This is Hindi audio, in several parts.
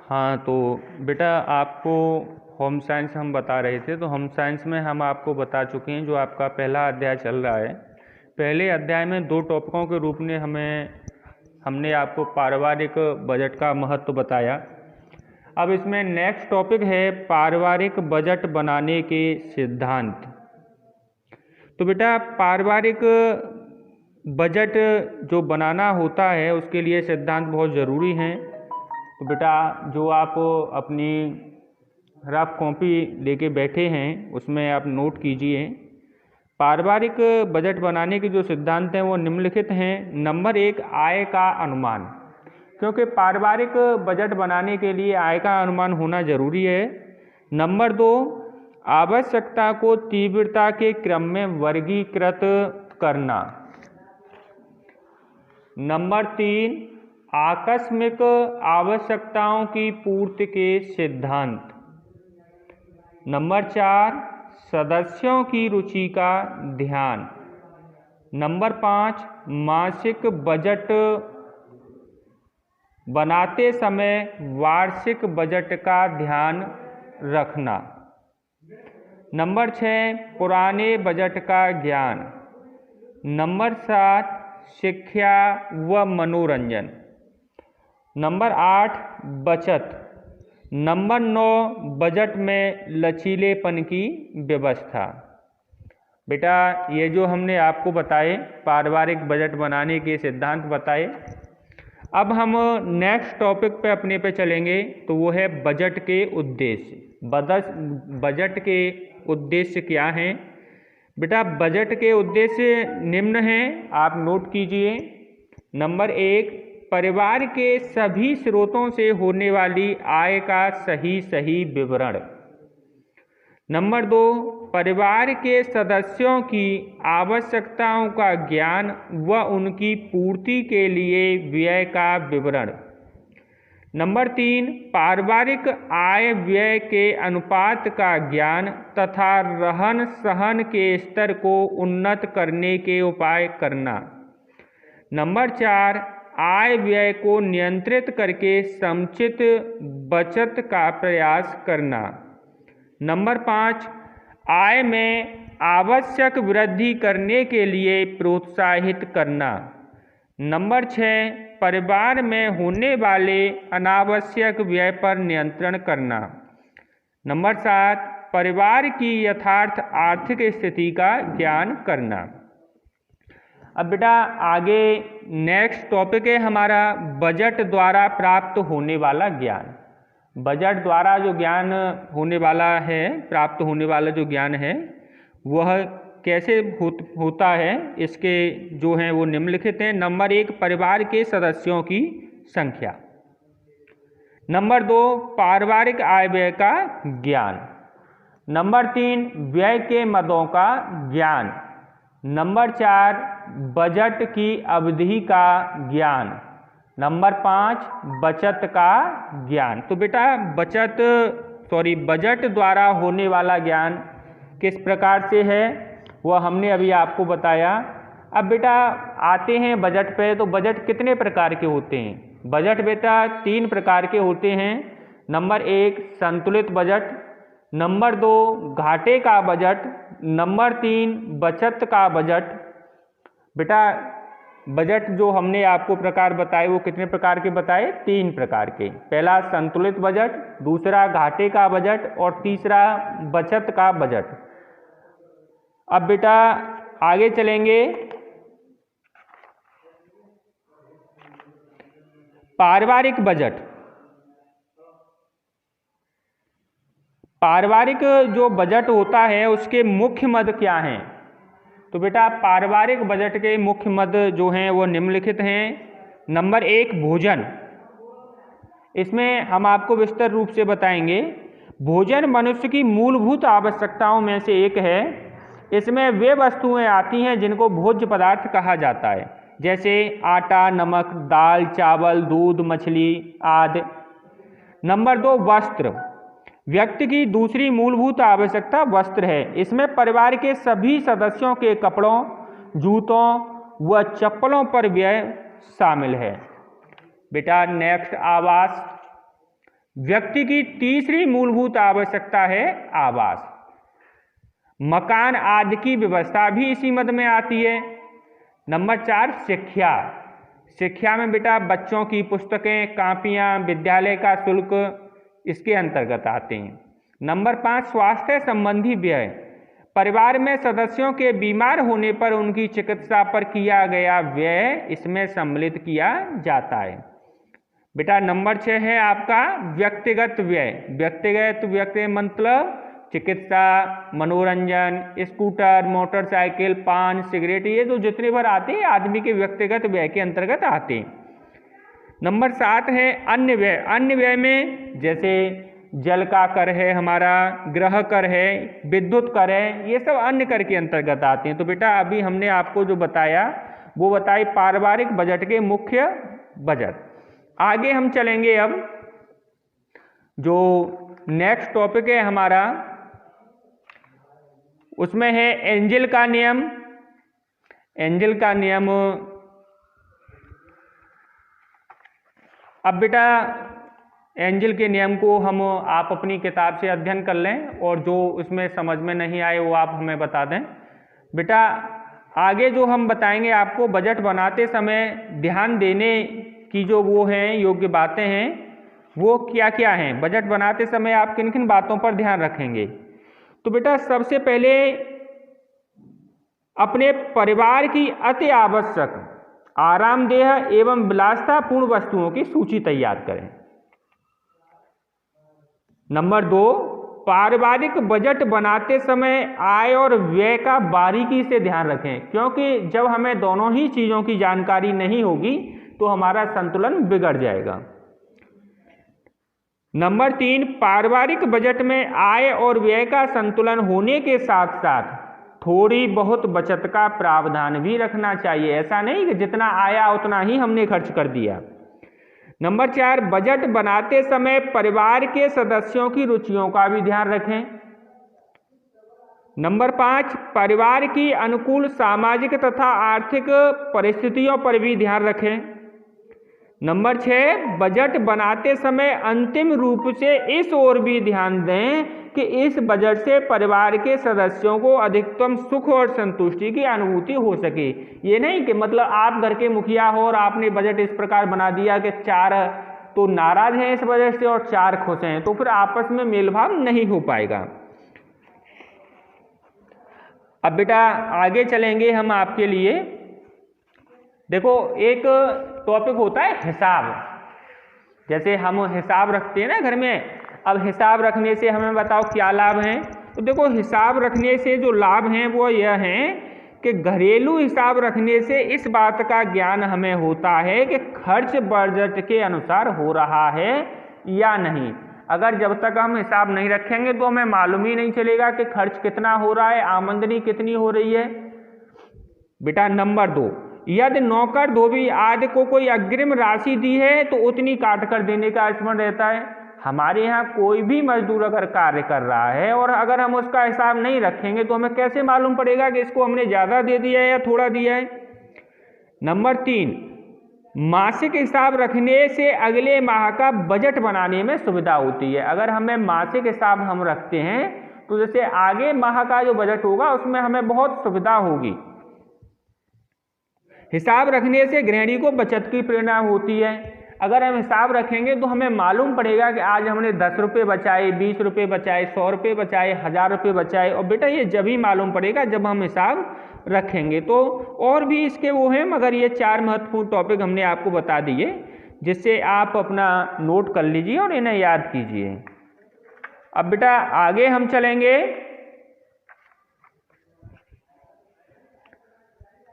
हाँ, तो बेटा आपको होम साइंस हम बता रहे थे, तो होम साइंस में हम आपको बता चुके हैं जो आपका पहला अध्याय चल रहा है। पहले अध्याय में 2 टॉपिकों के रूप में हमने आपको पारिवारिक बजट का महत्व बताया। अब इसमें नेक्स्ट टॉपिक है पारिवारिक बजट बनाने के सिद्धांत। तो बेटा पारिवारिक बजट जो बनाना होता है उसके लिए सिद्धांत बहुत ज़रूरी हैं। तो बेटा जो आप अपनी रफ कॉपी लेके बैठे हैं उसमें आप नोट कीजिए। पारिवारिक बजट बनाने के जो सिद्धांत हैं वो निम्नलिखित हैं। नंबर 1, आय का अनुमान, क्योंकि पारिवारिक बजट बनाने के लिए आय का अनुमान होना जरूरी है। नंबर 2, आवश्यकता को तीव्रता के क्रम में वर्गीकृत करना। नंबर 3, आकस्मिक आवश्यकताओं की पूर्ति के सिद्धांत। नंबर 4, सदस्यों की रुचि का ध्यान। नंबर 5, मासिक बजट बनाते समय वार्षिक बजट का ध्यान रखना। नंबर 6, पुराने बजट का ज्ञान। नंबर 7, शिक्षा व मनोरंजन। नंबर 8, बचत। नंबर 9, बजट में लचीलेपन की व्यवस्था। बेटा ये जो हमने आपको बताए पारिवारिक बजट बनाने के सिद्धांत बताए, अब हम नेक्स्ट टॉपिक पे अपने पे चलेंगे, तो वो है बजट के उद्देश्य। बजट के उद्देश्य क्या हैं? बेटा बजट के उद्देश्य निम्न हैं, आप नोट कीजिए। नंबर 1, परिवार के सभी स्रोतों से होने वाली आय का सही विवरण। नंबर 2, परिवार के सदस्यों की आवश्यकताओं का ज्ञान व उनकी पूर्ति के लिए व्यय का विवरण। नंबर 3, पारिवारिक आय व्यय के अनुपात का ज्ञान तथा रहन सहन के स्तर को उन्नत करने के उपाय करना। नंबर 4, आय व्यय को नियंत्रित करके समुचित बचत का प्रयास करना। नंबर 5, आय में आवश्यक वृद्धि करने के लिए प्रोत्साहित करना। नंबर 6, परिवार में होने वाले अनावश्यक व्यय पर नियंत्रण करना। नंबर 7, परिवार की यथार्थ आर्थिक स्थिति का ज्ञान करना। अब बेटा आगे नेक्स्ट टॉपिक है हमारा बजट द्वारा प्राप्त होने वाला ज्ञान। बजट द्वारा जो ज्ञान होने वाला है, प्राप्त होने वाला जो ज्ञान है वह कैसे होता है, इसके जो हैं वो निम्नलिखित हैं। नंबर 1, परिवार के सदस्यों की संख्या। नंबर 2, पारिवारिक आय व्यय का ज्ञान। नंबर 3, व्यय के मदों का ज्ञान। नंबर 4, बजट की अवधि का ज्ञान। नंबर 5, बचत का ज्ञान। तो बेटा बजट द्वारा होने वाला ज्ञान किस प्रकार से है वह हमने अभी आपको बताया। अब बेटा आते हैं बजट पे, तो बजट कितने प्रकार के होते हैं? बजट बेटा 3 प्रकार के होते हैं। नंबर 1, संतुलित बजट। नंबर 2, घाटे का बजट। नंबर 3, बचत का बजट। बेटा बजट जो हमने आपको प्रकार बताए वो कितने प्रकार के बताए? 3 प्रकार के। पहला संतुलित बजट, दूसरा घाटे का बजट और तीसरा बचत का बजट। अब बेटा आगे चलेंगे। पारिवारिक बजट। पारिवारिक जो बजट होता है उसके मुख्य मद क्या हैं? तो बेटा पारिवारिक बजट के मुख्य मद जो हैं वो निम्नलिखित हैं। नंबर 1, भोजन। इसमें हम आपको विस्तार रूप से बताएंगे। भोजन मनुष्य की मूलभूत आवश्यकताओं में से एक है। इसमें वे वस्तुएं आती हैं जिनको भोज्य पदार्थ कहा जाता है, जैसे आटा, नमक, दाल, चावल, दूध, मछली आदि। नंबर 2, वस्त्र। व्यक्ति की दूसरी मूलभूत आवश्यकता वस्त्र है। इसमें परिवार के सभी सदस्यों के कपड़ों, जूतों व चप्पलों पर व्यय शामिल है। बेटा नेक्स्ट, आवास। व्यक्ति की तीसरी मूलभूत आवश्यकता है आवास। मकान आदि की व्यवस्था भी इसी मद में आती है। नंबर 4 शिक्षा। शिक्षा में बेटा बच्चों की पुस्तकें, कापियां, विद्यालय का शुल्क इसके अंतर्गत आते हैं। नंबर 5 स्वास्थ्य संबंधी व्यय। परिवार में सदस्यों के बीमार होने पर उनकी चिकित्सा पर किया गया व्यय इसमें सम्मिलित किया जाता है। बेटा नंबर 6 है आपका व्यक्तिगत व्यय। व्यक्तिगत व्यय मतलब चिकित्सा, मनोरंजन, स्कूटर, मोटरसाइकिल, पान, सिगरेट, ये जो जितने भर आते हैं आदमी के व्यक्तिगत व्यय के अंतर्गत आते हैं। नंबर 7 है अन्य व्यय। अन्य व्यय में जैसे जल का कर है, हमारा गृह कर है, विद्युत कर है, ये सब अन्य कर के अंतर्गत आते हैं। तो बेटा अभी हमने आपको जो बताया वो बताई पारिवारिक बजट के मुख्य बजट। आगे हम चलेंगे अब जो नेक्स्ट टॉपिक है हमारा, उसमें है एंजल का नियम। एंजल का नियम, अब बेटा एंजल के नियम को हम आप अपनी किताब से अध्ययन कर लें और जो उसमें समझ में नहीं आए वो आप हमें बता दें। बेटा आगे जो हम बताएंगे आपको बजट बनाते समय ध्यान देने की जो वो हैं योग्य बातें हैं वो क्या क्या हैं। बजट बनाते समय आप किन किन बातों पर ध्यान रखेंगे। तो बेटा सबसे पहले अपने परिवार की अति आवश्यक, आरामदेह एवं विलासतापूर्ण वस्तुओं की सूची तैयार करें। नंबर 2 पारिवारिक बजट बनाते समय आय और व्यय का बारीकी से ध्यान रखें, क्योंकि जब हमें दोनों ही चीजों की जानकारी नहीं होगी तो हमारा संतुलन बिगड़ जाएगा। नंबर 3 पारिवारिक बजट में आय और व्यय का संतुलन होने के साथ साथ थोड़ी बहुत बचत का प्रावधान भी रखना चाहिए। ऐसा नहीं कि जितना आया उतना ही हमने खर्च कर दिया। नंबर 4 बजट बनाते समय परिवार के सदस्यों की रुचियों का भी ध्यान रखें। नंबर 5 परिवार की अनुकूल सामाजिक तथा आर्थिक परिस्थितियों पर भी ध्यान रखें। नंबर 6 बजट बनाते समय अंतिम रूप से इस ओर भी ध्यान दें कि इस बजट से परिवार के सदस्यों को अधिकतम सुख और संतुष्टि की अनुभूति हो सके। ये नहीं कि मतलब आप घर के मुखिया हो और आपने बजट इस प्रकार बना दिया कि 4 तो नाराज हैं इस बजट से और 4 खुश हैं, तो फिर आपस में मेल भाव नहीं हो पाएगा। अब बेटा आगे चलेंगे हम आपके लिए। देखो एक टॉपिक होता है हिसाब। जैसे हम हिसाब रखते हैं ना घर में, अब हिसाब रखने से हमें बताओ क्या लाभ हैं। तो देखो हिसाब रखने से जो लाभ हैं वो यह हैं कि घरेलू हिसाब रखने से इस बात का ज्ञान हमें होता है कि खर्च बजट के अनुसार हो रहा है या नहीं। अगर जब तक हम हिसाब नहीं रखेंगे तो हमें मालूम ही नहीं चलेगा कि खर्च कितना हो रहा है, आमदनी कितनी हो रही है। बेटा नंबर 2 यदि नौकर धोबी आदि को कोई अग्रिम राशि दी है तो उतनी काट कर देने का स्मरण रहता है। हमारे यहाँ कोई भी मजदूर अगर कार्य कर रहा है और अगर हम उसका हिसाब नहीं रखेंगे तो हमें कैसे मालूम पड़ेगा कि इसको हमने ज़्यादा दे दिया है या थोड़ा दिया है। नंबर 3 मासिक हिसाब रखने से अगले माह का बजट बनाने में सुविधा होती है। अगर हमें मासिक हिसाब हम रखते हैं तो जैसे आगे माह का जो बजट होगा उसमें हमें बहुत सुविधा होगी। हिसाब रखने से गृहिणी को बचत की प्रेरणा होती है। अगर हम हिसाब रखेंगे तो हमें मालूम पड़ेगा कि आज हमने 10 रुपये बचाए, 20 रुपये बचाए, 100 रुपये बचाए, 1000 रुपये बचाए। और बेटा ये जब ही मालूम पड़ेगा जब हम हिसाब रखेंगे। तो और भी इसके वो हैं, मगर ये 4 महत्वपूर्ण टॉपिक हमने आपको बता दिए जिससे आप अपना नोट कर लीजिए और इन्हें याद कीजिए। अब बेटा आगे हम चलेंगे।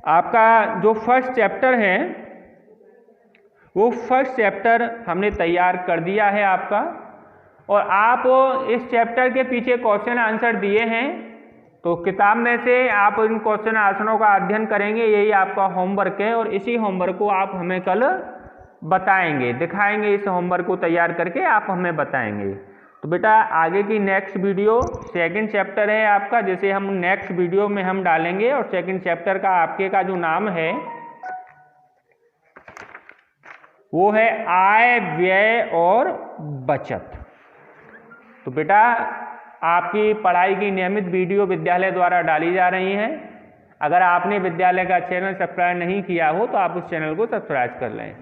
आपका जो फर्स्ट चैप्टर है वो फर्स्ट चैप्टर हमने तैयार कर दिया है आपका, और आप इस चैप्टर के पीछे क्वेश्चन आंसर दिए हैं। तो किताब में से आप इन क्वेश्चन आंसरों का अध्ययन करेंगे, यही आपका होमवर्क है। और इसी होमवर्क को आप हमें कल बताएंगे, दिखाएंगे। इस होमवर्क को तैयार करके आप हमें बताएंगे। तो बेटा आगे की नेक्स्ट वीडियो सेकंड चैप्टर है आपका, जिसे हम नेक्स्ट वीडियो में हम डालेंगे। और सेकंड चैप्टर का आपके का जो नाम है वो है आय व्यय और बचत। तो बेटा आपकी पढ़ाई की नियमित वीडियो विद्यालय द्वारा डाली जा रही हैं। अगर आपने विद्यालय का चैनल सब्सक्राइब नहीं किया हो तो आप उस चैनल को सब्सक्राइब कर लें।